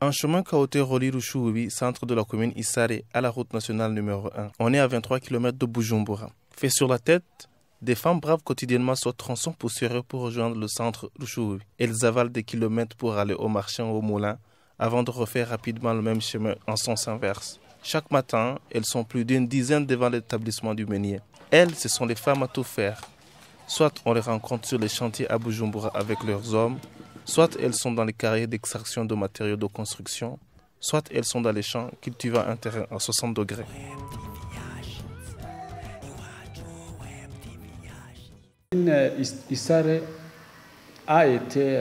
Un chemin caoté relie Ruchoubi, centre de la commune Issare, à la route nationale numéro 1. On est à 23 km de Bujumbura. Fait sur la tête, des femmes bravent quotidiennement ce tronçon poussiéreux pour rejoindre le centre Ruchoubi. Elles avalent des kilomètres pour aller au marché ou au moulin, avant de refaire rapidement le même chemin en sens inverse. Chaque matin, elles sont plus d'une dizaine devant l'établissement du meunier. Elles, ce sont les femmes à tout faire. Soit on les rencontre sur les chantiers à Bujumbura avec leurs hommes, soit elles sont dans les carrières d'extraction de matériaux de construction, soit elles sont dans les champs cultivant un terrain à 60 degrés. Issare a été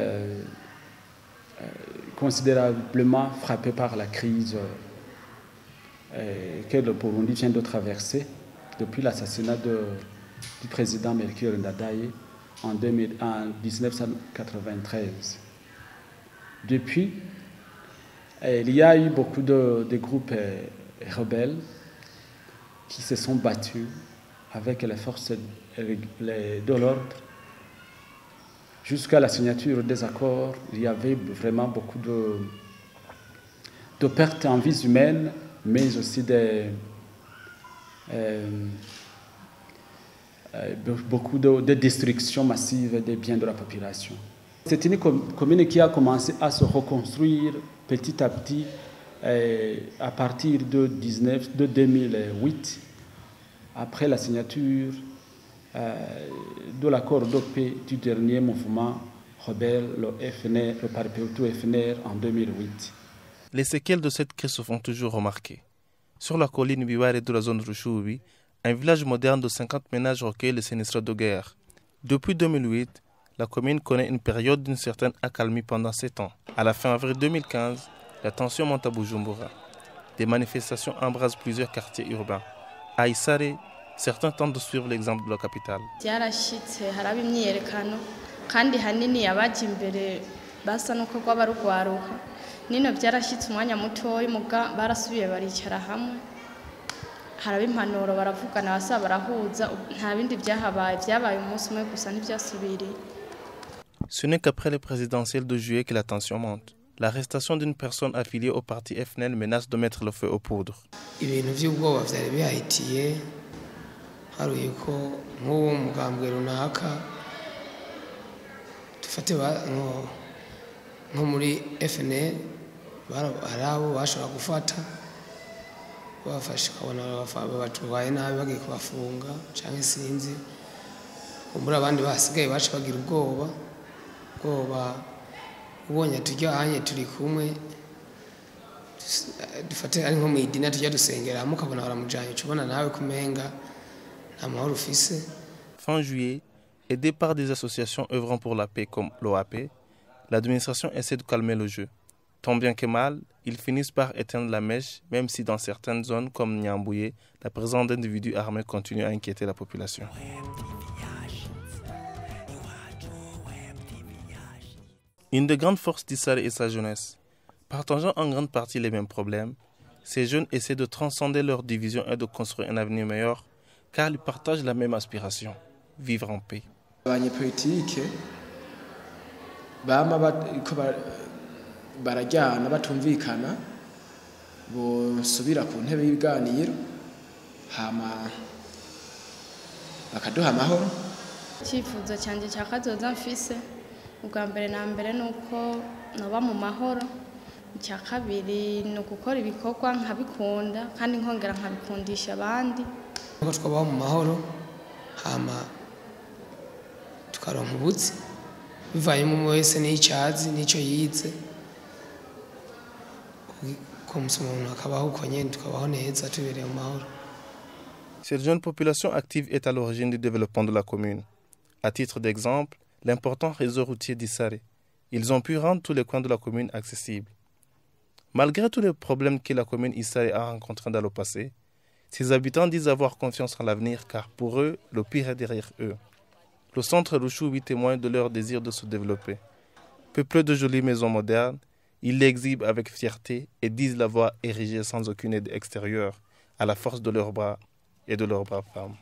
considérablement frappé par la crise que le Burundi vient de traverser depuis l'assassinat du président Melchior Ndadaye en 1993. Depuis, il y a eu beaucoup de groupes rebelles qui se sont battus avec les forces de l'ordre. Jusqu'à la signature des accords, il y avait vraiment beaucoup de pertes en vies humaines, mais aussi beaucoup de destruction massive des biens de la population. C'est une commune qui a commencé à se reconstruire petit à petit à partir de 2008, après la signature de l'accord de paix du dernier mouvement rebelle, le FNR, le Paripeutu FNR, en 2008. Les séquelles de cette crise se font toujours remarquer. Sur la colline Biware de la zone Ruchoubi, un village moderne de 50 ménages recueille les sinistrés de guerre. Depuis 2008, la commune connaît une période d'une certaine accalmie pendant 7 ans. À la fin avril 2015, la tension monte à Bujumbura. Des manifestations embrasent plusieurs quartiers urbains. À Issare, certains tentent de suivre l'exemple de la capitale. Nino byarashitse umwanya mutoyi muga barasubiye baricara hamwe haraba impanuro baravugana basa barahuza nta bindi byahabaye byabaye umunsi umwe gusa ntibyasubiriye. Ce n'est qu'après les présidentielles de juillet que la tension monte. L'arrestation d'une personne affiliée au parti FNL menace de mettre le feu aux poudres. Ibintu by'ubwoba byari bihayitiye haruye ko nk'uwo mugambwe runaka dufate nko muri FNL hari abo bashobora gufata bafashe ukabona batwaye nabi bagiye kubafunga cyangwa sinzi umbura abandi basigaye baca bagira ubwoba ubonye turyahanye turi kumwe dufate ari nko mu idini tujya dusengeramo ukabona baramujyanye ubona nawe kumenga nta mahoro ufise. Fin juillet, aidé par des associations œuvrant pour la paix comme l'OAP, l'administration essaie de calmer le jeu. Tant bien que mal, ils finissent par éteindre la mèche, même si dans certaines zones comme Nyambouye, la présence d'individus armés continue à inquiéter la population. Une des grandes forces d'Issare est sa jeunesse. Partageant en grande partie les mêmes problèmes, ces jeunes essaient de transcender leurs divisions et de construire un avenir meilleur, car ils partagent la même aspiration, vivre en paix. Barajyana batumvikana bosubira ku ntebe y'ibiganiro hama bakaduha amahoro. Icyifuzo cyanjye cyakazoza mfise ubwa mbere na mbere nuko noba mu mahoro, icya kabiri ni gukora ibikorwa nkabikunda kandi nkongera nkabikundisha abandi, nuko twabaho mu mahoro hama tukaronka ubutsi bivaye mu wese n'icyazi n'icyo yize. Cette jeune population active est à l'origine du développement de la commune. À titre d'exemple, l'important réseau routier d'Issare. Ils ont pu rendre tous les coins de la commune accessibles. Malgré tous les problèmes que la commune Issare a rencontrés dans le passé, ses habitants disent avoir confiance en l'avenir car pour eux, le pire est derrière eux. Le centre Ruchoubi témoigne de leur désir de se développer. Peuplé de jolies maisons modernes, ils l'exhibent avec fierté et disent l'avoir érigé sans aucune aide extérieure, à la force de leurs bras et de leurs braves femmes.